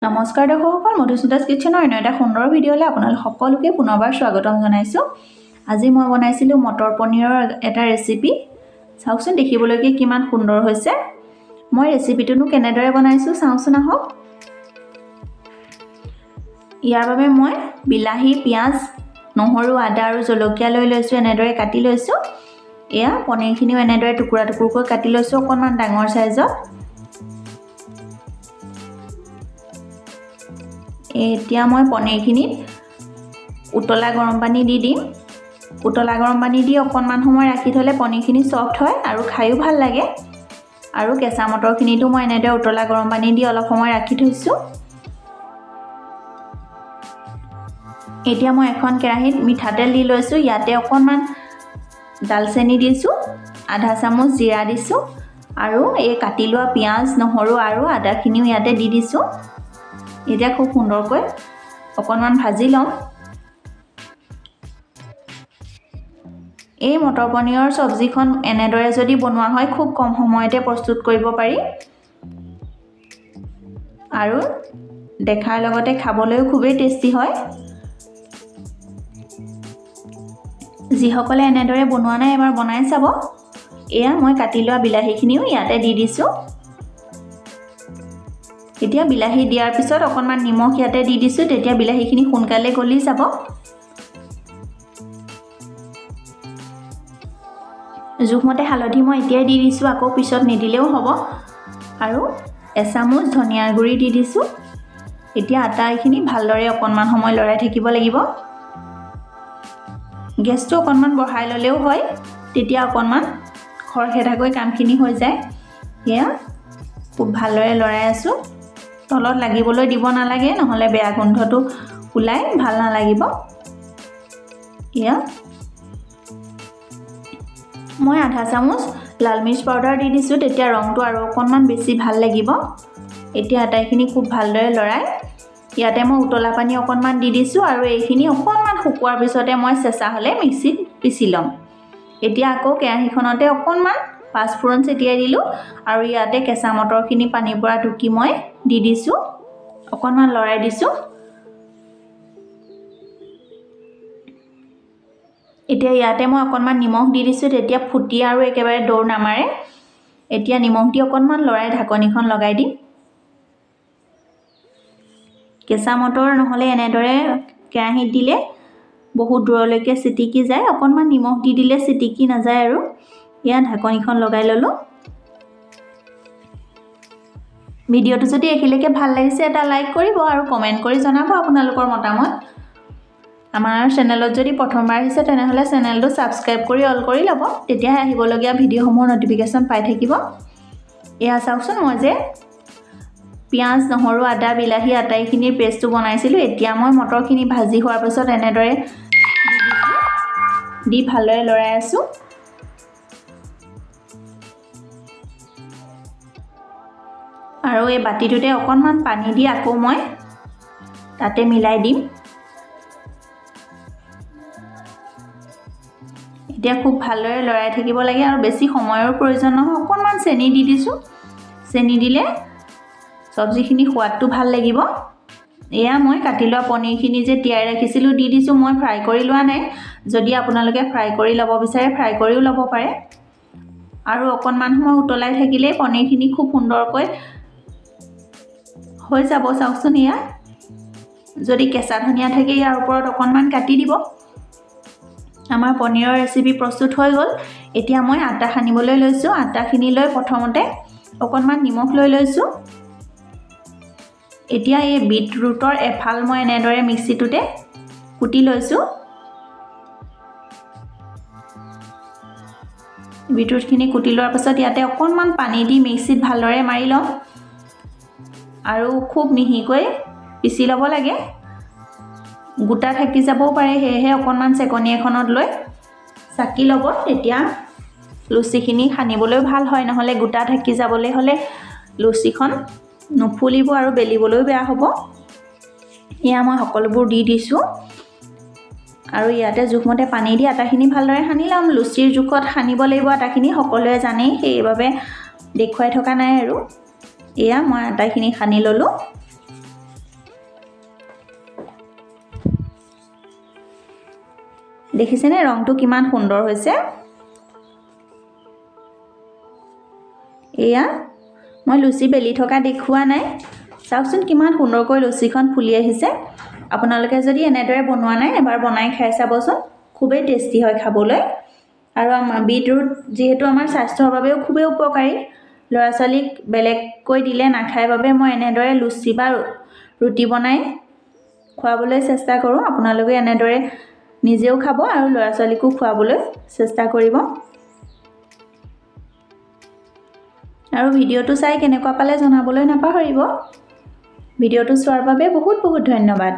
নমস্কাৰ দৰ্শকসকল, মধুস্মিতাছ কিটচেনৰ অন্য এটা সুন্দৰ ভিডিঅ'লৈ আপোনালোক সকলোকে পুনৰবাৰ স্বাগতম জনাইছোঁ। আজি মই বনাইছিলোঁ মটৰ পনীৰৰ এটা ৰেচিপি। চাওকচোন দেখিবলৈকে কিমান সুন্দৰ হৈছে। মই ৰেচিপিটোনো কেনেদৰে বনাইছোঁ চাওকচোন আহক। ইয়াৰ বাবে মই বিলাহী, পিঁয়াজ, নহৰু, আদা আৰু জলকীয়া লৈ লৈছোঁ, এনেদৰে কাটি লৈছোঁ। এয়া পনীৰখিনিও এনেদৰে টুকুৰা টুকুৰকৈ কাটি লৈছোঁ অকণমান ডাঙৰ চাইজত। এতিয়া মই পনীৰখিনিত উতলা গৰম পানী দি দিম। উতলা গৰম পানী দি অকণমান সময় ৰাখি থ'লে পনীৰখিনি ছফ্ট হয় আৰু খায়ো ভাল লাগে। আৰু কেঁচা মটৰখিনিতো মই এনেদৰে উতলা গৰম পানী দি অলপ সময় ৰাখি থৈছোঁ। এতিয়া মই এখন কেৰাহীত মিঠাতেল দি লৈছোঁ। ইয়াতে অকণমান ডালচেনি দিছোঁ, আধা চামুচ জিৰা দিছোঁ আৰু এই কাটি লোৱা পিঁয়াজ, নহৰু আৰু আদাখিনিও ইয়াতে দি দিছোঁ। এতিয়া খুব সুন্দৰকৈ অকণমান ভাজি ল'ম। এই মটৰ পনীৰৰ চব্জিখন এনেদৰে যদি বনোৱা হয় খুব কম সময়তে প্ৰস্তুত কৰিব পাৰি আৰু দেখাৰ লগতে খাবলৈও খুবেই টেষ্টি হয়। যিসকলে এনেদৰে বনোৱা নাই এবাৰ বনাই চাব। এয়া মই কাটি লোৱা বিলাহীখিনিও ইয়াতে দি দিছোঁ। এতিয়া বিলাহী দিয়াৰ পিছত অকণমান নিমখ ইয়াতে দি দিছোঁ, তেতিয়া বিলাহীখিনি সোনকালে গলি যাব। জোখমতে হালধি মই এতিয়াই দি দিছোঁ, আকৌ পিছত নিদিলেও হ'ব। আৰু এচামুচ ধনিয়াৰ গুড়ি দি দিছোঁ। এতিয়া আটাইখিনি ভালদৰে অকণমান সময় লৰাই থাকিব লাগিব। গেছটো অকণমান বঢ়াই ল'লেও হয়, তেতিয়া অকণমান খৰখেদাকৈ কামখিনি হৈ যায়। এয়া খুব ভালদৰে লৰাই আছোঁ। তলত লাগিবলৈ দিব নালাগে, নহ'লে বেয়া গোন্ধটো ওলাই ভাল নালাগিব। এয়া মই আধা চামুচ লাল মিৰ্চ পাউডাৰ দি দিছোঁ, তেতিয়া ৰংটো আৰু অকণমান বেছি ভাল লাগিব। এতিয়া আটাইখিনি খুব ভালদৰে লৰাই ইয়াতে মই উতলা পানী অকণমান দি দিছোঁ আৰু এইখিনি অকণমান শুকোৱাৰ পিছতে মই চেঁচা হ'লে মিক্সিত পিচি ল'ম। এতিয়া আকৌ কেৰাহীখনতে অকণমান পাঁচফোৰণ ছটিয়াই দিলোঁ আৰু ইয়াতে কেঁচা মটৰখিনি পানীৰ পৰা টুকি মই দি দিছোঁ, অকণমান লৰাই দিছোঁ। এতিয়া ইয়াতে মই অকণমান নিমখ দি দিছোঁ, তেতিয়া ফুটি আৰু একেবাৰে দৌৰ নামাৰে। এতিয়া নিমখ দি অকণমান লৰাই ঢাকনিখন লগাই দিম। কেঁচা মটৰ নহ'লে এনেদৰে কেৰাহীত দিলে বহুত দূৰলৈকে চিটিকি যায়, অকণমান নিমখ দি দিলে চিটিকি নাযায় আৰু। এয়া ঢাকনিখন লগাই ল'লোঁ। ভিডিঅ'টো যদি এইখিলৈকে ভাল লাগিছে এটা লাইক কৰিব আৰু কমেণ্ট কৰি জনাব আপোনালোকৰ মতামত। আমাৰ চেনেলত যদি প্ৰথমবাৰ আহিছে তেনেহ'লে চেনেলটো ছাবস্ক্ৰাইব কৰি অল কৰি ল'ব, তেতিয়াহে আহিবলগীয়া ভিডিঅ'সমূহৰ ন'টিফিকেশ্যন পাই থাকিব। এয়া চাওকচোন, মই যে পিঁয়াজ, নহৰু, আদা, বিলাহী আটাইখিনিৰ পেষ্টটো বনাইছিলোঁ। এতিয়া মই মটৰখিনি ভাজি হোৱাৰ পিছত এনেদৰে দি ভালদৰে লৰাই আছোঁ। আৰু এই বাতিটোতে অকণমান পানী দি আকৌ মই তাতে মিলাই দিম। এতিয়া খুব ভালদৰে লৰাই থাকিব লাগে আৰু বেছি সময়ৰ প্ৰয়োজন নহয়। অকণমান চেনি দি দিছোঁ, চেনি দিলে চব্জিখিনি সোৱাদটো ভাল লাগিব। এয়া মই কাটি লোৱা পনীৰখিনি যে তিয়াই ৰাখিছিলোঁ দি দিছোঁ। মই ফ্ৰাই কৰি লোৱা নাই, যদি আপোনালোকে ফ্ৰাই কৰি ল'ব বিচাৰে ফ্ৰাই কৰিও ল'ব পাৰে। আৰু অকণমান সময় উতলাই থাকিলেই পনীৰখিনি খুব সুন্দৰকৈ হৈ যাব। চাওকচোন, এয়া যদি কেঁচা ধনিয়া থাকে ইয়াৰ ওপৰত অকণমান কাটি দিব। আমাৰ পনীৰৰ ৰেচিপি প্ৰস্তুত হৈ গ'ল। এতিয়া মই আটা সানিবলৈ লৈছোঁ। আটাখিনি লৈ প্ৰথমতে অকণমান নিমখ লৈ লৈছোঁ। এতিয়া এই বিটৰুটৰ এফাল মই এনেদৰে মিক্সিটোতে কুটি লৈছোঁ। বিটৰুটখিনি কুটি লোৱাৰ পাছত ইয়াতে অকণমান পানী দি মিক্সিত ভালদৰে মাৰি ল'ম আৰু খুব মিহিকৈ পিচি ল'ব লাগে। গোটা থাকি যাবও পাৰে, সেয়েহে অকণমান চেকনি এখনত লৈ চাকি ল'ব, তেতিয়া লুচিখিনি সানিবলৈ ভাল হয়। নহ'লে গোটা থাকি যাবলৈ হ'লে লুচিখন নুফুলিব আৰু বেলিবলৈও বেয়া হ'ব। এয়া মই সকলোবোৰ দি দিছোঁ আৰু ইয়াতে জোখমতে পানী দি আটাখিনি ভালদৰে সানি ল'ম। লুচিৰ জোখত সানিব লাগিব আটাখিনি, সকলোৱে জানেই, সেইবাবে দেখুৱাই থকা নাই আৰু। এয়া মই আটাখিনি সানি ল'লোঁ। দেখিছেনে ৰংটো কিমান সুন্দৰ হৈছে এয়া মই লুচি বেলি থকা দেখুৱা নাই চাওকচোন কিমান সুন্দৰকৈ লুচিখন ফুলি আহিছে আপোনালোকে যদি এনেদৰে বনোৱা নাই এবাৰ বনাই খাই চাবচোন খুবেই টেষ্টি হয় খাবলৈ আৰু আমাৰ বিটৰুট যেহেতু আমাৰ স্বাস্থ্যৰ বাবেও খুবেই উপকাৰী ল'ৰা ছোৱালীক বেলেগকৈ দিলে নাখায় বাবে মই এনেদৰে লুচি বা ৰুটি বনাই খুৱাবলৈ চেষ্টা কৰোঁ আপোনালোকে এনেদৰে নিজেও খাব আৰু ল'ৰা ছোৱালীকো খুৱাবলৈ চেষ্টা কৰিব আৰু ভিডিঅ'টো চাই কেনেকুৱা পালে জনাবলৈ নাপাহৰিব ভিডিঅ'টো চোৱাৰ বাবে বহুত বহুত ধন্যবাদ